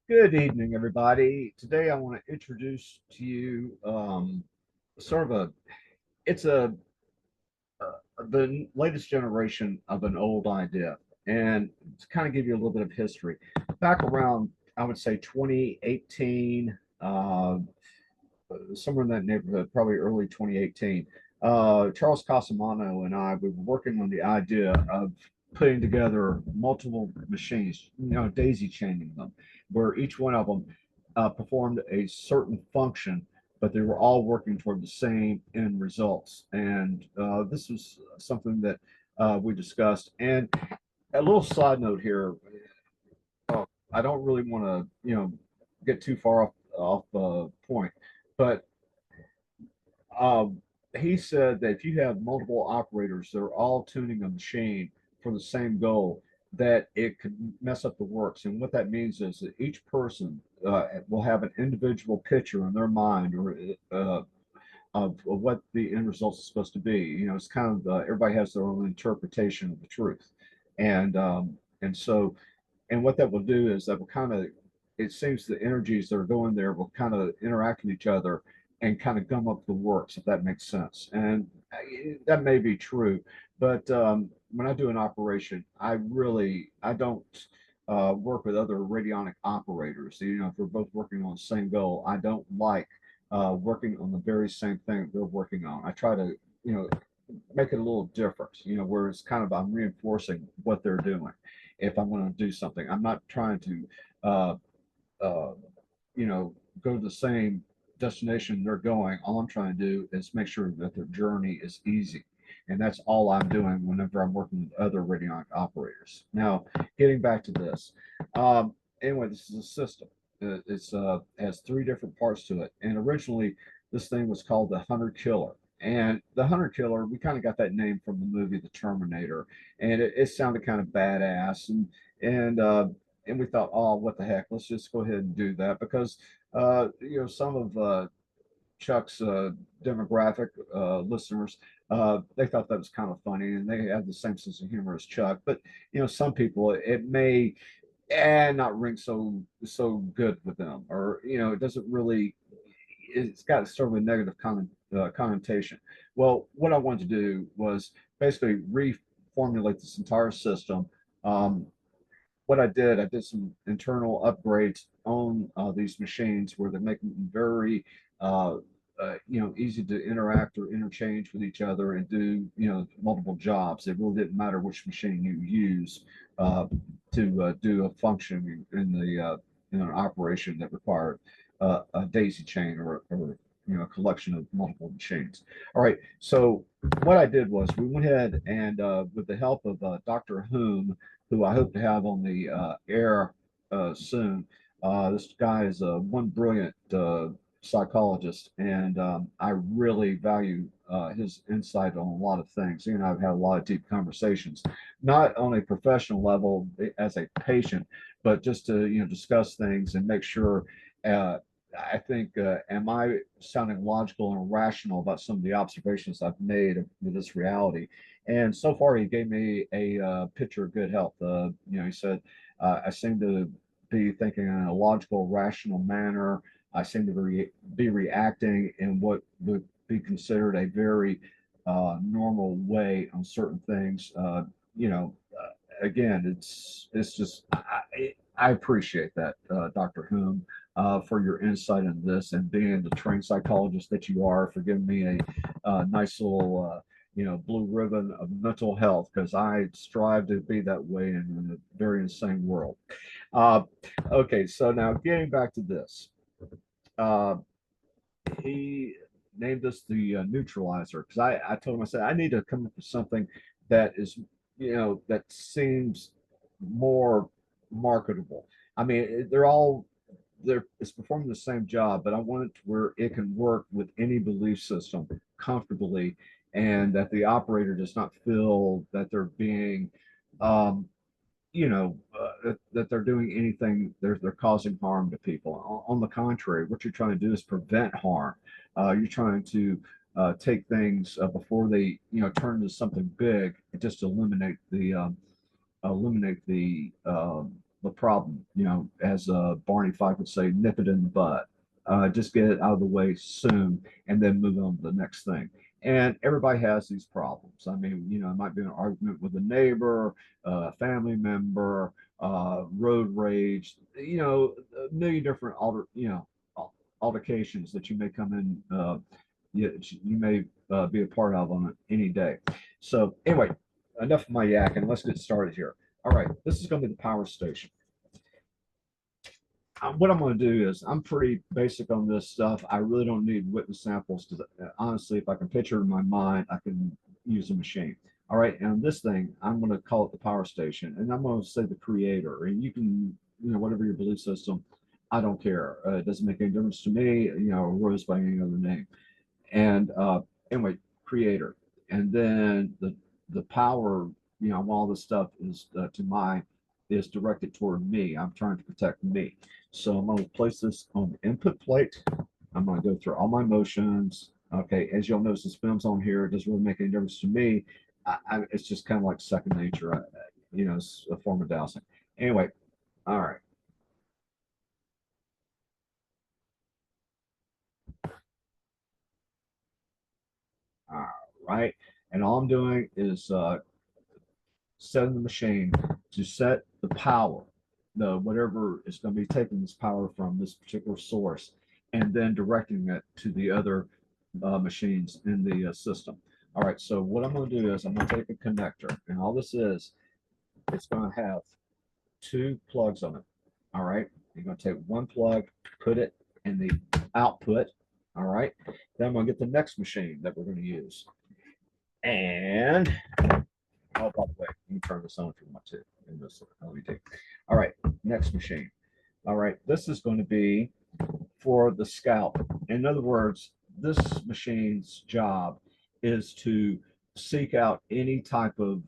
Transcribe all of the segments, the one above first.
Good evening, everybody. Today, I want to introduce to you sort of a it's a the latest generation of an old idea, and to kind of give you a little bit of history. Back around, I would say 2018, somewhere in that neighborhood, probably early 2018. Charles Casamano and I we were working on the idea of putting together multiple machines, daisy chaining them, where each one of them performed a certain function, but they were all working toward the same end results. And this was something that we discussed. And a little side note here, I don't really want to, get too far off point, but um, he said that if you have multiple operators that are all tuning a machine for the same goal, that it could mess up the works. And what that means is that each person will have an individual picture in their mind or of what the end result is supposed to be. It's kind of everybody has their own interpretation of the truth, and so and what that will do is that will kind of it seems the energies that are going there will kind of interact with each other and kind of gum up the works, if that makes sense. And that may be true, but when I do an operation, I don't work with other radionic operators. If we're both working on the same goal, I don't like working on the very same thing that they're working on. I try to make it a little different, where it's kind of I'm reinforcing what they're doing. If I'm going to do something, I'm not trying to uh, uh, you know, go to the same destination they're going. All I'm trying to do is make sure that their journey is easy. And that's all I'm doing whenever I'm working with other radionic operators. Now, getting back to this. Anyway, this is a system. It's has three different parts to it. And originally, this thing was called the Hunter Killer. And the Hunter Killer, we kind of got that name from the movie The Terminator, and it sounded kind of badass. And and we thought, oh, what the heck? Let's just go ahead and do that because some of Chuck's demographic listeners, they thought that was kind of funny, and they had the same sense of humor as Chuck. But some people it may not ring so good with them, or it doesn't really. It's got sort of a negative connotation. Well, what I wanted to do was basically reformulate this entire system. Um, what I did some internal upgrades on these machines where they make them very, easy to interact or interchange with each other and do, multiple jobs. It really didn't matter which machine you use to do a function in an operation that required a daisy chain or a collection of multiple machines. All right. So what I did was we went ahead and with the help of Dr. Who I hope to have on the air soon. This guy is one brilliant psychologist, and I really value his insight on a lot of things. He and I've had a lot of deep conversations, not on a professional level as a patient, but just to discuss things and make sure. I think, am I sounding logical and rational about some of the observations I've made of this reality? And so far, he gave me a picture of good health. He said, I seem to be thinking in a logical, rational manner. I seem to be reacting in what would be considered a very normal way on certain things. Again, it's just I appreciate that, Dr. Hume, for your insight in this and being the trained psychologist that you are, for giving me a nice little blue ribbon of mental health because I strive to be that way in a very insane world. Uh, okay, so now getting back to this, uh, he named this the neutralizer because I told him I said I need to come up with something that is that seems more marketable. I mean, it's performing the same job, but I want it to where it can work with any belief system comfortably, and that the operator does not feel that they're being, um, that they're doing anything. They're causing harm to people. On the contrary, what you're trying to do is prevent harm. You're trying to take things before they turn into something big, and just eliminate the problem. As Barney Fife would say, nip it in the bud. Just get it out of the way soon, and then move on to the next thing. And everybody has these problems. I mean, it might be an argument with a neighbor, a family member, road rage, a million different altercations that you may come in, you may be a part of on any day. So anyway, enough of my yakking. Let's get started here. All right, this is going to be the power station. What I'm going to do is I'm pretty basic on this stuff. I really don't need witness samples because honestly, if I can picture it in my mind, I can use a machine. All right, and this thing, I'm going to call it the power station, and I'm going to say the creator. And you can, whatever your belief system, I don't care. It doesn't make any difference to me. Rose by any other name. And anyway, creator, and then the power, all this stuff is is directed toward me. I'm trying to protect me. So I'm going to place this on the input plate. I'm going to go through all my motions. Okay, as you'll notice, this film's on here. It doesn't really make any difference to me. It's just kind of like second nature. It's a form of dowsing. Anyway, all right. All right. And all I'm doing is setting the machine to set the power, whatever is going to be taking this power from this particular source, and then directing it to the other machines in the system. All right, so what I'm going to do is I'm going to take a connector, and all this is, it's going to have two plugs on it. All right, you're going to take one plug, put it in the output. All right, then I'm going to get the next machine that we're going to use. And oh, by the way, you can turn this on if you want to in this LED. All right, next machine. All right, this is going to be for the scalp. In other words, this machine's job is to seek out any type of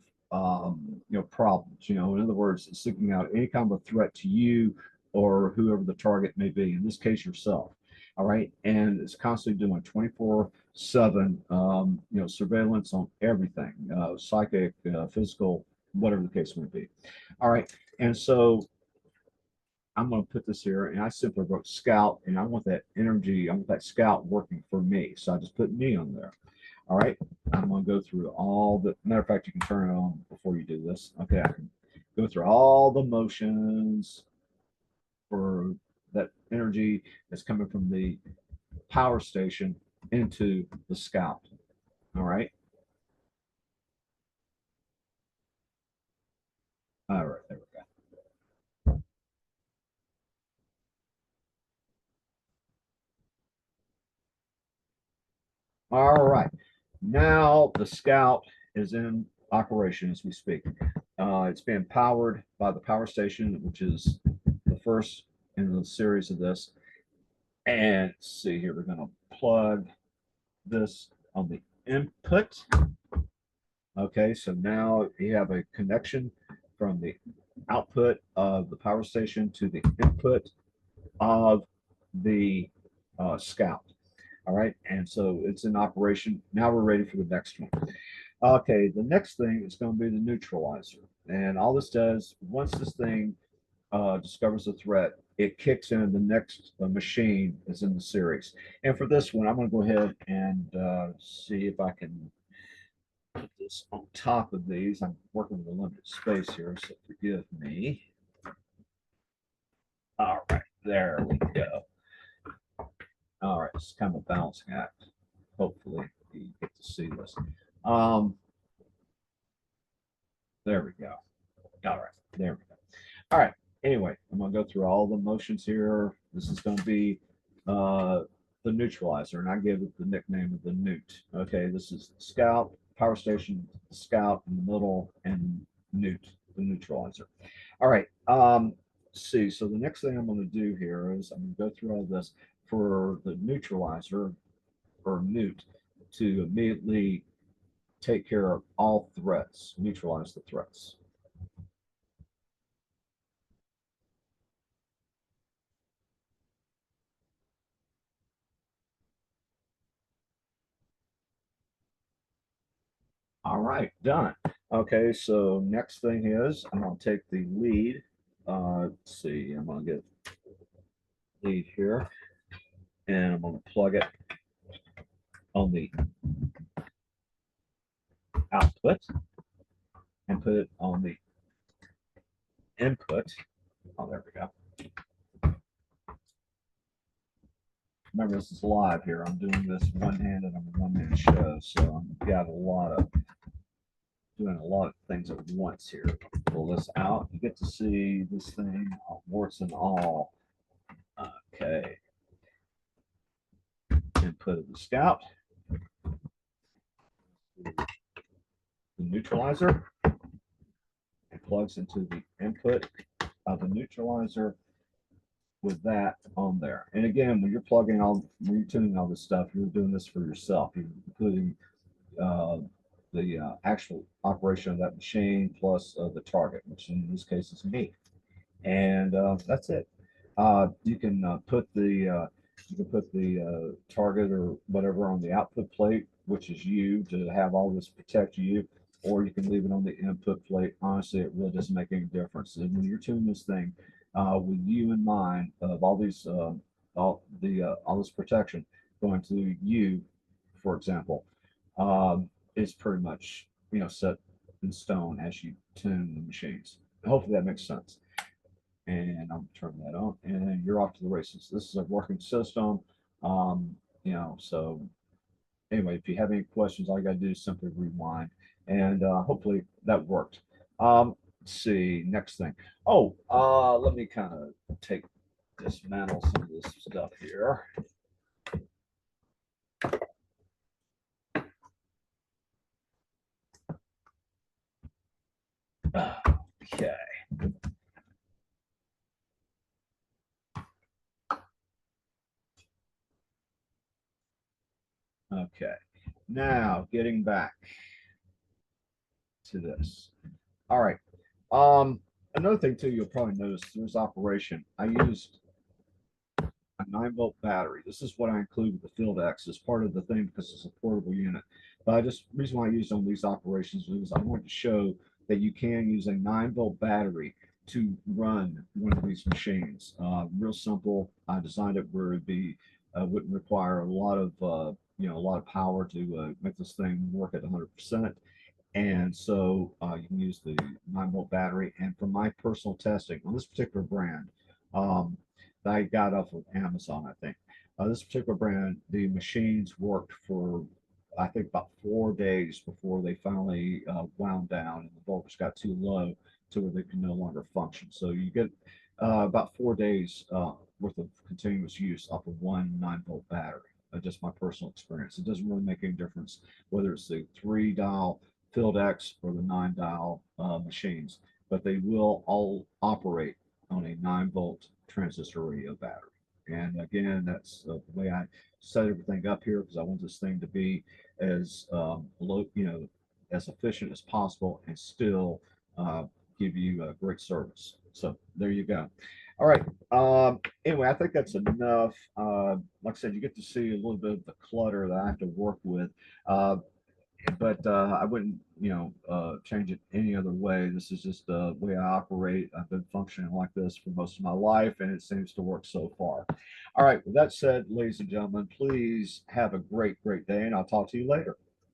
problems. In other words, seeking out any kind of a threat to you or whoever the target may be. In this case, yourself. All right, and it's constantly doing 24/7, surveillance on everything, psychic, physical, whatever the case may be. All right, and so I'm going to put this here, and I simply wrote scout, and I want that energy, I want that scout working for me. So I just put me on there. All right, I'm going to go through all the, matter of fact, you can turn it on before you do this. Okay, I can go through all the motions for that energy that's coming from the power station into the scout. All right. All right, there we go. All right. Now the scout is in operation as we speak. It's being powered by the power station, which is the first in the series of this. And let's see here, we're going to plug this on the input. Okay, so now you have a connection from the output of the power station to the input of the scout. All right, and so it's in operation. Now we're ready for the next one. Okay, the next thing is going to be the neutralizer. And all this does, once this thing discovers a threat, it kicks in the next machine is in the series. And for this one, I'm going to go ahead and see if I can put this on top of these. I'm working with a limited space here, so forgive me. All right, there we go. All right, it's kind of a balancing act. Hopefully, you get to see this. Um, there we go. All right, there we go. All right. Anyway, I'm gonna go through all the motions here. This is gonna be the neutralizer, and I gave it the nickname of the Newt. Okay, this is Scout, power station, Scout in the middle, and Newt, the neutralizer. All right. See, so the next thing I'm going to do here is I'm going to go through all this for the neutralizer or Newt to immediately take care of all threats, neutralize the threats. All right, done. Okay, so next thing is I'm going to take the lead let's see, I'm going to get lead here, and I'm going to plug it on the output and put it on the input. Oh, there we go. Remember, this is live here. I'm doing this one-handed on a one-man show, so I'm got doing a lot of things at once here. Pull this out. You get to see this thing, warts and all. Okay. Input of the scout. The neutralizer. It plugs into the input of the neutralizer with that on there. And again, when you're tuning all this stuff, you're doing this for yourself. You're including the actual operation of that machine plus the target, which in this case is me. And that's it. You can put the target or whatever on the output plate, which is you, to have all this protect you, or you can leave it on the input plate. Honestly, it really doesn't make any difference. And when you're tuning this thing with you in mind, of all this protection going to you, for example, is pretty much set in stone as you tune the machines. Hopefully that makes sense. And I'm turning that on, and you're off to the races. This is a working system. So anyway, if you have any questions, all you got to do is simply rewind, and hopefully that worked. Let's see, next thing. Oh, let me kind of dismantle some of this stuff here. Okay. Okay. Now getting back to this. All right. Another thing too, you'll probably notice through this operation, I used a 9-volt battery. This is what I include with the Field X as part of the thing because it's a portable unit. But reason why I used on these operations is I wanted to show that you can use a 9-volt battery to run one of these machines. Real simple. I designed it where wouldn't require a lot of power to make this thing work at 100%. And so you can use the 9-volt battery. And from my personal testing on this particular brand, that I got off of Amazon, I think. This particular brand, the machines worked for, I think, about 4 days before they finally wound down and the voltage got too low to where they could no longer function. So you get about 4 days worth of continuous use off of one 9-volt battery. Just my personal experience. It doesn't really make any difference whether it's the 3-dial Field X or the 9-dial machines, but they will all operate on a 9-volt transistor radio battery. And again, that's the way I set everything up here, because I want this thing to be as as efficient as possible and still give you great service. So there you go. All right. Anyway, I think that's enough. Like I said, you get to see a little bit of the clutter that I have to work with. But I wouldn't, change it any other way. This is just the way I operate. I've been functioning like this for most of my life, and it seems to work so far. All right. With that said, ladies and gentlemen, please have a great, great day, and I'll talk to you later.